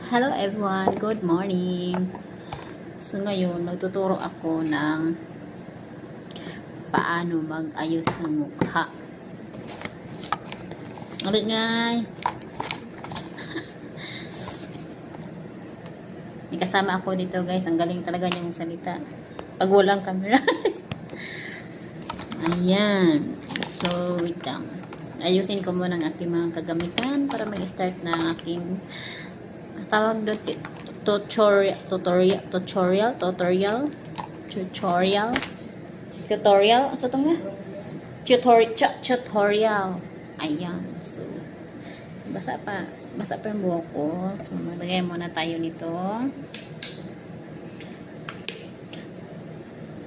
Hello everyone, good morning. So ngayon, magtuturo ako ng paano mag-ayos ng mukha. Ulit ngay. May kasama ako dito guys, ang galing talaga niyang salita. Pag walang camera. Ayan. So, wait lang. Ayusin ko muna ang aking mga kagamitan para mag-start na aking tawag doon tutorial sa to nga tutorial. Ayan. So basa pa yung buhok ko. So maglagay muna tayo nito.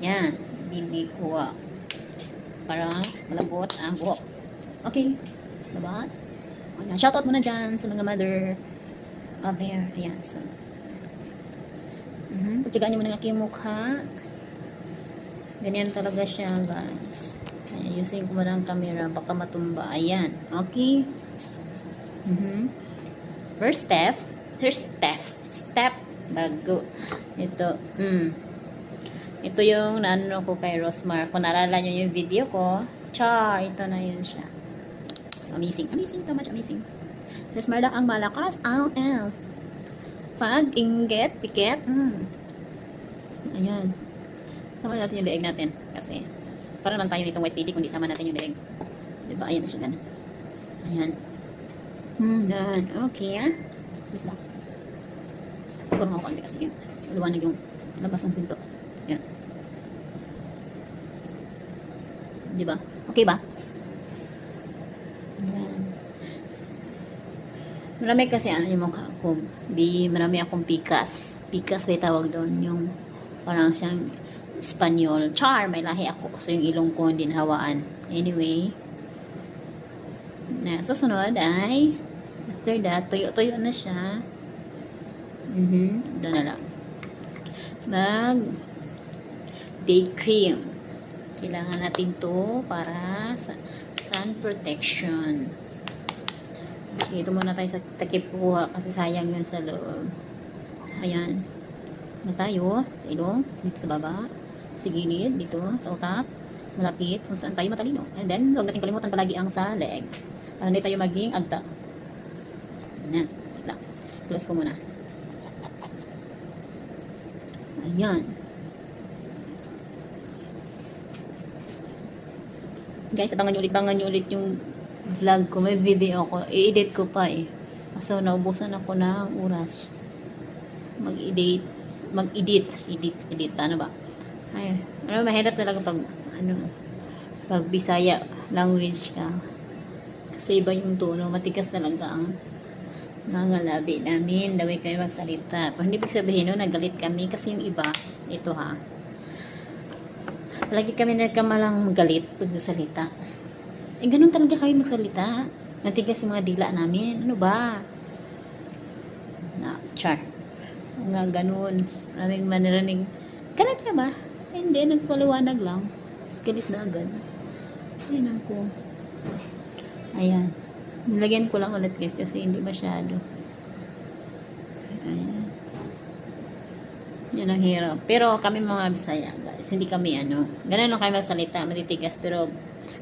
Yan, hindi kuha para malambot ang buhok. Okay, diba? Ayan, shoutout muna dyan sa mga mother out there. Ayan, so pagtigaan nyo muna ng aking mukha. Ganyan talaga siya guys. Ayan, using ko muna ang camera, baka matumba. Ayan, okay. First step bago ito. Ito yung naano ko kay Rosmar. Kung naalala nyo yung video ko, ito na yun siya. So amazing, too much amazing. Rosmar lang ang malakas. Pag inggit, pikit. So, ayan. Sama natin yung leeg natin. Kasi, para naman tayo nitong white lady kung di sama natin yung leeg. Diba? Ayan na siya ganun. Ayan. Yan. Okay, Wait lang. Puro ako konti kasi yung luwanag yung labas ng pinto. Yan. Diba? Okay ba? Yan. Marami kasi yung mukha ko. Marami akong pikas. Pikas may tawag doon. Yung parang siyang Espanyol. May lahi ako. So yung ilong ko hindi hawaan. Anyway. Na susunod ay after that, tuyo-tuyo na siya. Doon na lang. Day cream. Kailangan natin to para sa sun protection. Okay, ito muna tayo sa takip kuha kasi sayang yun sa loob. Ayan. Na tayo sa ilong, dito sa baba, sa gilid, dito sa utak, malapit, kung saan tayo matalino. And then, huwag natin kalimutan palagi ang sa leg. Para hindi tayo maging agta. Ayan. Wait lang. Close ko muna. Ayan. Guys, abangan nyo ulit yung vlog ko. May video ko. I-edit ko pa So, naubusan ako ng oras. Mag-edit. Ano ba? Ay, mahirap talaga pag Bisaya language ka. Kasi iba yung tono. Matigas talaga ang mga labi namin. Daway kayo magsalita. Pero hindi sabihin nagalit kami. Kasi yung iba, ito palagi kami nagkamalang galit pag nagsalita. Ganun talaga kayo magsalita. Natigas yung mga dila namin. Ano ba? Nga ganun. Maraming maniranig. Galit ka ba? Hindi, nagpaliwanag lang. Galit na agad. Ayan ko. Ayan. Nilagyan ko lang ulit guys kasi hindi masyado. Ayan. Yan ang hirap. Pero kami mga Bisaya guys, hindi kami ganun lang kayo magsalita, matitigas, pero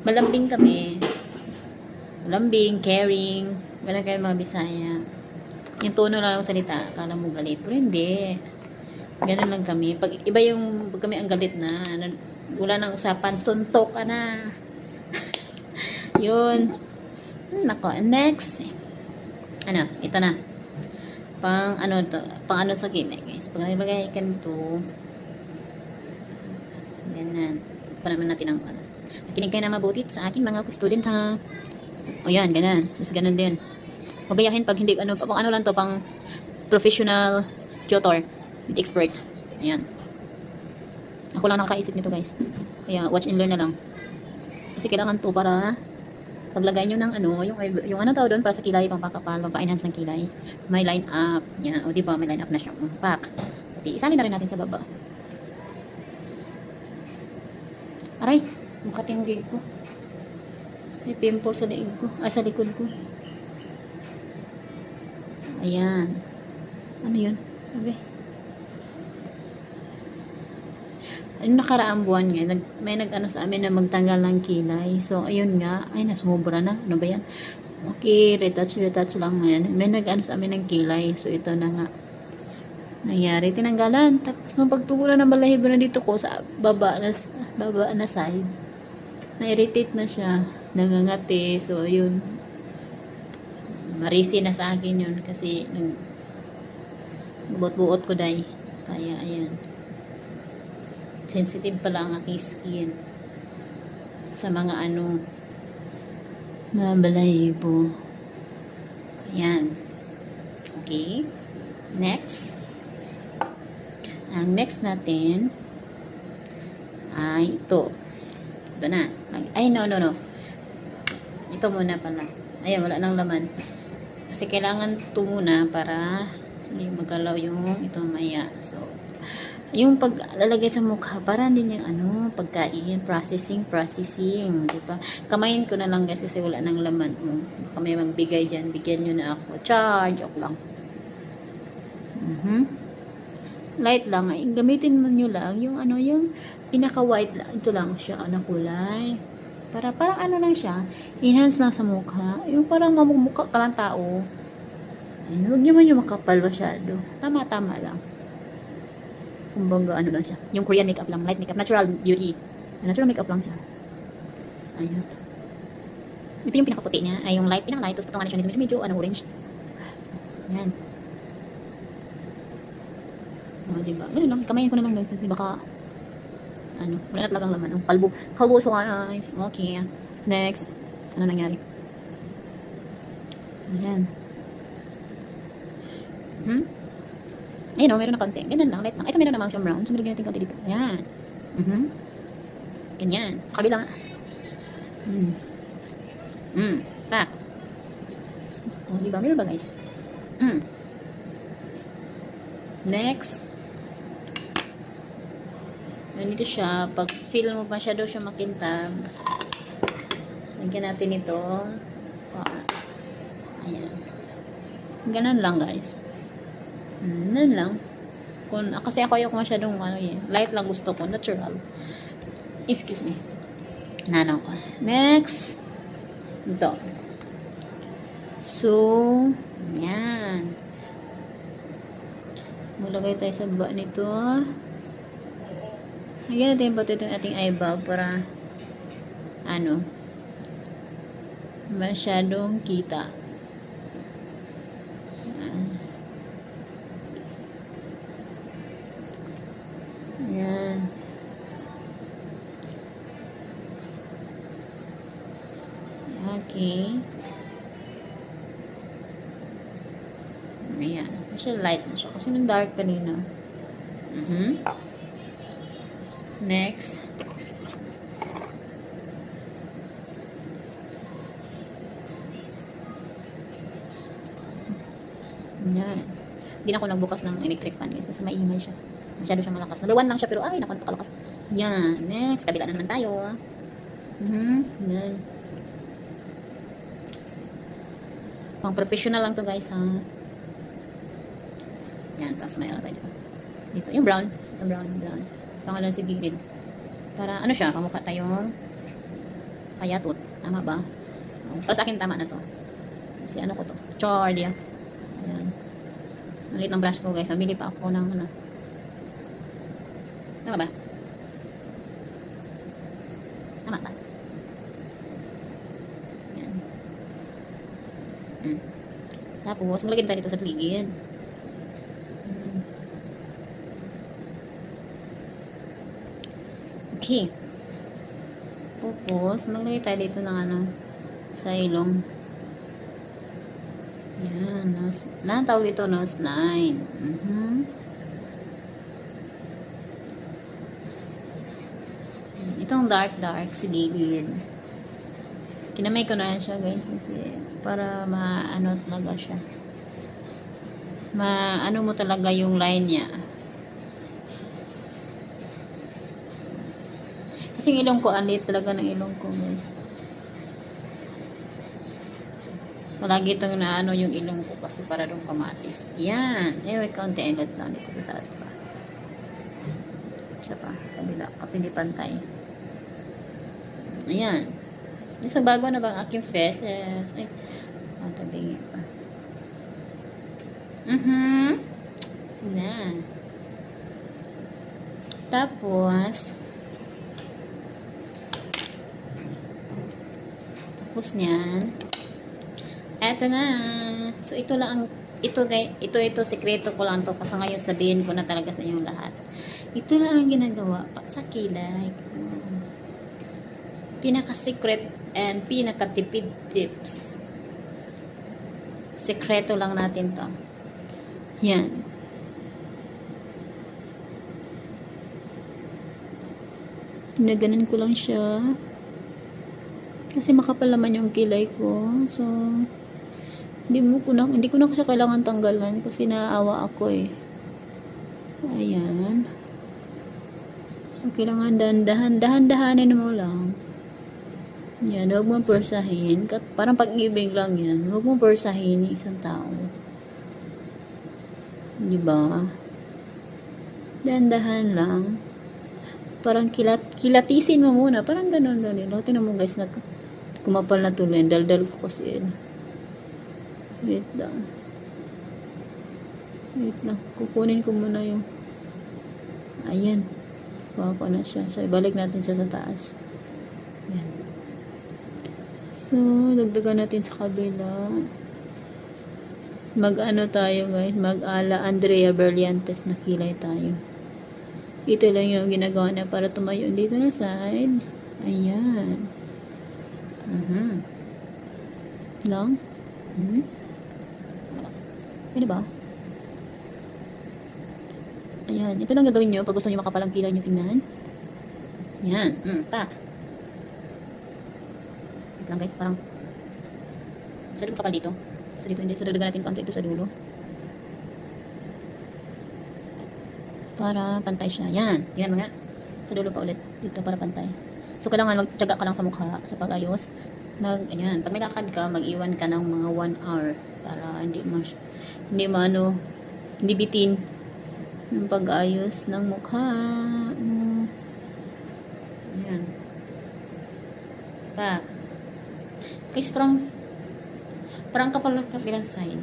malambing kami. Malambing, caring, ganun kayo mga Bisaya. Yung tono lang ang salita, akala mo galit, pero hindi. Ganun lang kami. Pag kami ang galit na, wala nang usapan, suntok ka na. Yun. Nako, next. Ito na. Pang sa kilay guys. Pag nilagay ka nito, ganyan. Pa naman natin ang nakinig kayo na mabuti sa akin mga student o yan, ganyan. Mas ganun din. Magayahin pag hindi, pang lang to, pang professional tutor, expert. Ayan. Ako lang nakakaisip nito guys. Kaya watch and learn na lang. Kasi kailangan to para paglagay nyo ng yung tawag doon para sa kilay, pang pakapal, pang pa-enhance ng kilay. May line up. Yan. O diba, may line up na siya. Pack. Okay, isalin na rin natin sa baba. Aray, mukha yung gig ko. May pimple sa leeg ko. Sa likod ko. Ayan. Ano yun? Okay. Yung nakaraang buwan nga, may nag-ano sa amin na magtanggal ng kilay. So, ayun nga. Ay, nasumubra na. Ano ba yan? Okay, retouch lang yan. May nag-ano sa amin ng kilay. So, ito na nga. Nangyari, tinanggalan. Tapos, nung pagtugulan ng balahibo na dito ko sa baba na side, na-irritate na siya. Nangangati. So, yun. Marisi na sa akin yun. Kasi, buot-buot ko dahil. Kaya, ayan. Sensitive pala ang aking skin sa mga ano na balahibo. Ayan. Okay. Next. Ang next natin ay ito. Ito na. Ay, no. Ito muna pala. Ayan, wala nang laman. Kasi kailangan ito muna para hindi magalaw yung ito maya. So, yung paglalagay sa mukha, para din yung ano, pagkain, processing, di ba? Kamayin ko na lang guys kasi wala nang laman. Baka may magbigay dyan, bigyan nyo na ako. Charge ako lang. Light lang. Ay, gamitin mo nyo lang yung ano, yung pinaka-white lang. Ito lang siya, na kulay. Parang ano lang siya, enhance lang sa mukha. Yung parang mamumukha ka lang tao. Ayun, huwag nyo man yung makapal masyado. Tama-tama lang. Kumbaga, ano lang siya. Yung Korean makeup lang. Light makeup. Natural beauty. Natural makeup lang siya. Ayun. Ito yung pinakaputi niya. Ay, yung light. Pinaka-light. Tapos patungan siya. Medyo, orange. Ayan. O, diba? Ganun lang. Kamayin ko na lang guys. Kasi baka, wala na talagang laman. Ang kalbo sa life. Okay. Next. Ano nangyari? Ayan. Ayun o, meron na konti. Ganun lang, light lang. Ito meron naman siyang brown. So, meron natin konti dito. Ayan. Ganyan. Sa kabila nga. Tak. O, diba? Meron ba guys? Next. Ganito siya. Pag feel mo pa siya daw siya makintab, lagyan natin ito. Ayan. Ganun lang guys. Ganun lang. Kasi ako yung masyadong light lang gusto ko. Natural. Excuse me. Nanaw ko. Next. Ito. So, yan. Maglagay tayo sa baba nito. Lagyan natin ba ito ating eyebrow para masyadong kita. Ayan. Okay. Ayan. Kasi light na siya. Kasi nung dark kanina. Next. Ayan. Hindi na ako nagbukas ng electric fan guys kasi maingay siya. Masyado siyang malakas. Number 1 lang siya pero ay naku, napakalakas. Yan. Next. Kabila na naman tayo. Yan. Pang professional lang to guys ha. Yan. Tapos may ano tayo dito. Dito. Yung brown. Itong brown. Pangalan si gilid. Para ano siya. Kamukha tayong kayatot. Tama ba? Para sa akin tama na to. Kasi ano ko to. Chordia. Ayan. Ang liit ng brush ko guys. Mabili pa ako ng ano. Tama ba? Tama ba? Yan. Tapos, maglagay tayo dito sa paligid. Okay. Tapos, maglagay tayo dito ng sa ilong. Yan. Tawag dito nose line. Itong dark si gilid. Kinamay ko na siya guys kasi para maano talaga siya. Maano mo talaga yung line niya. Kasi ilong ko, alit talaga ng ilong ko guys. Palagi itong naano yung ilong ko kasi para doon kamatis. Yan. May konti inlet lang dito sa taas pa. Isa pa. Kabila. Kasi hindi pantay. Ayan. Isang bago na bang aking faces. Ay. Tabingin pa. Na. Tapos niyan. Eto na. So, ito lang ang, ito, sekreto ko lang to. Kasi ngayon sabihin ko na talaga sa inyong lahat. Ito lang ang ginagawa pa sa kilay. Pinaka-secret and pinaka-tipid tips. Sekreto lang natin to. Yan. Ginaganan ko lang siya. Kasi makapal naman yung kilay ko. So, hindi ko na siya kailangan tanggalan kasi naaawa ako eh. Ayan. So, kailangan dahan-dahanin mo lang. Yan, huwag mong persahin. Parang pag-ibig lang yan. Huwag mong persahin yung isang tao. Diba? Dahan-dahan lang. Parang kilatisin mo muna. Parang ganun lang. Tingnan mo guys, kumapal na tuloy. Daldal ko kasi yun. Wait lang. Kukunin ko muna yung ayan. Kuha ko na siya. So, ibalik natin siya sa taas. Ayan. So, dagdagan natin sa kabila. Mag-ano tayo guys. Mag-ala Andrea Berliantes na kilay tayo. Ito lang yung ginagawa na para tumayo dito na side. Ayan. Lang. Ano ba? Ayan. Ito lang gagawin nyo pag gusto nyo makapalang kilay nyo. Tingnan. Ayan. Pak. Wait lang guys. Parang masyadong kapal dito. So dito hindi. So dagdagan natin konti ito sa dulo. Para pantay siya. Yan. Yan mga. Sa dulo pa ulit. Dito para pantay. So kailangan magtiyaga ka lang sa mukha sa pag-ayos. Ayan. Pag may lakad ka, mag-iwan ka ng mga 1 hour para hindi bitin yung pag-ayos ng mukha. Ayan. Pa. Guys, parang kapal lang kabilang side.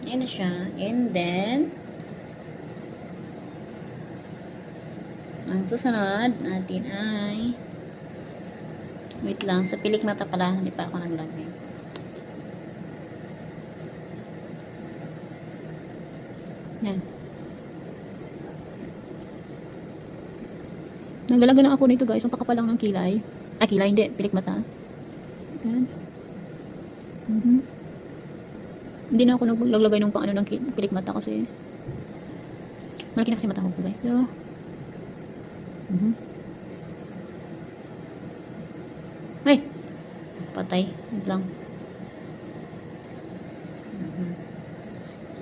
Ayan na siya. And then, ang susunod natin ay wait lang, sa pilik mata pala hindi pa ako naglagay. Yan. Naglalagay na ako nito guys, yung pakapal lang ng kilay. Kilay hindi, pilik mata. Yan. Hindi na ako naglagay ng pang ano ng pilik mata kasi malaki na kasi mata ko guys. So, ay! Patay. Wait lang.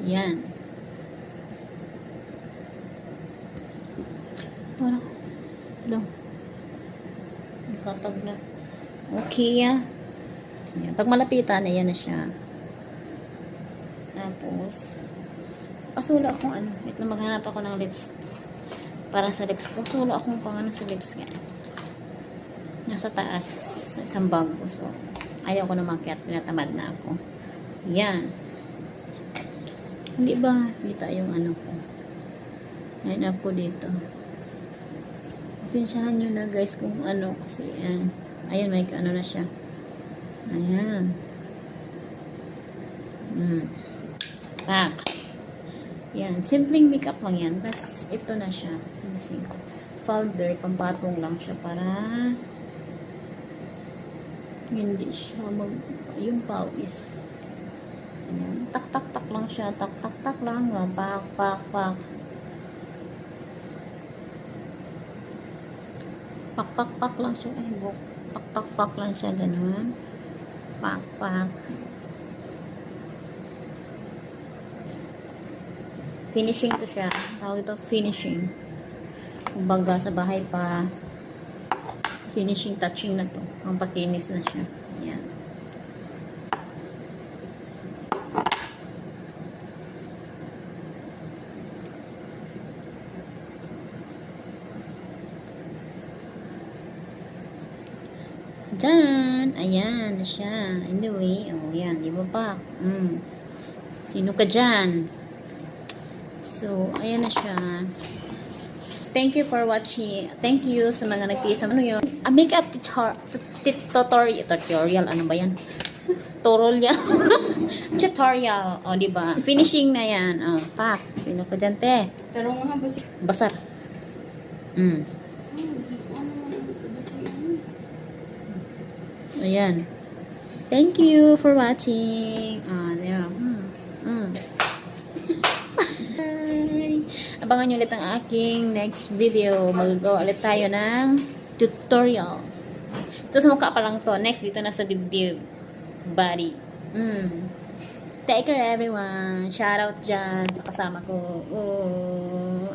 Yan. Parang lang. Nakatag na. Okay yan. Pag malapitan, ayan na siya. Tapos, pasula akong ano. Wait lang, maghanap ako ng lips. Para sa lips ko. Sula akong pang ano sa lips nga. Nasa taas. Sa isang bag ko. So, ayaw ko na makiat. Pinatamad na ako. Yan. Hindi ba kita yung ano ko? Line up ko dito. Pasensyahan nyo na guys kung ano. Kasi yan. Ayan, may ano na siya. Ayan. Pak. Yan. Simpleng makeup lang yan. Tapos, ito na siya. Kasi, powder. Pampatong lang siya para hindi siya yung pawis. Ayan. Tak-tak-tak lang siya. Tak-tak-tak lang. Pak, pak, pak. Pak-pak-pak lang siya. Ay, pak-pak-pak lang siya. Ganun. Pak-pak. Finishing to siya. Tawag ito finishing. Kumbaga sa bahay pa finishing touching na to. Ang pakinis na siya. Ayan. Dyan! Ayan na siya. Anyway, oh, yan. Di ba pa? Sino ka dyan? So, ayan na siya. Thank you for watching. Thank you sa mga nagtiis. Ano yun? A makeup tutorial. Ano ba yan? Tutorial. Tutorial. O, diba? Finishing na yan. O, pak. Sino ka dyan, te? Pero nga ba si... Basar. Ayan. Thank you for watching. There. Abangan nyo ulit ang aking next video. Magagawa ulit tayo ng tutorial. Ito sa mukha pa lang to. Next, dito na sa dibdib. Body. Take care everyone. Shout out dyan sa kasama ko. Oh.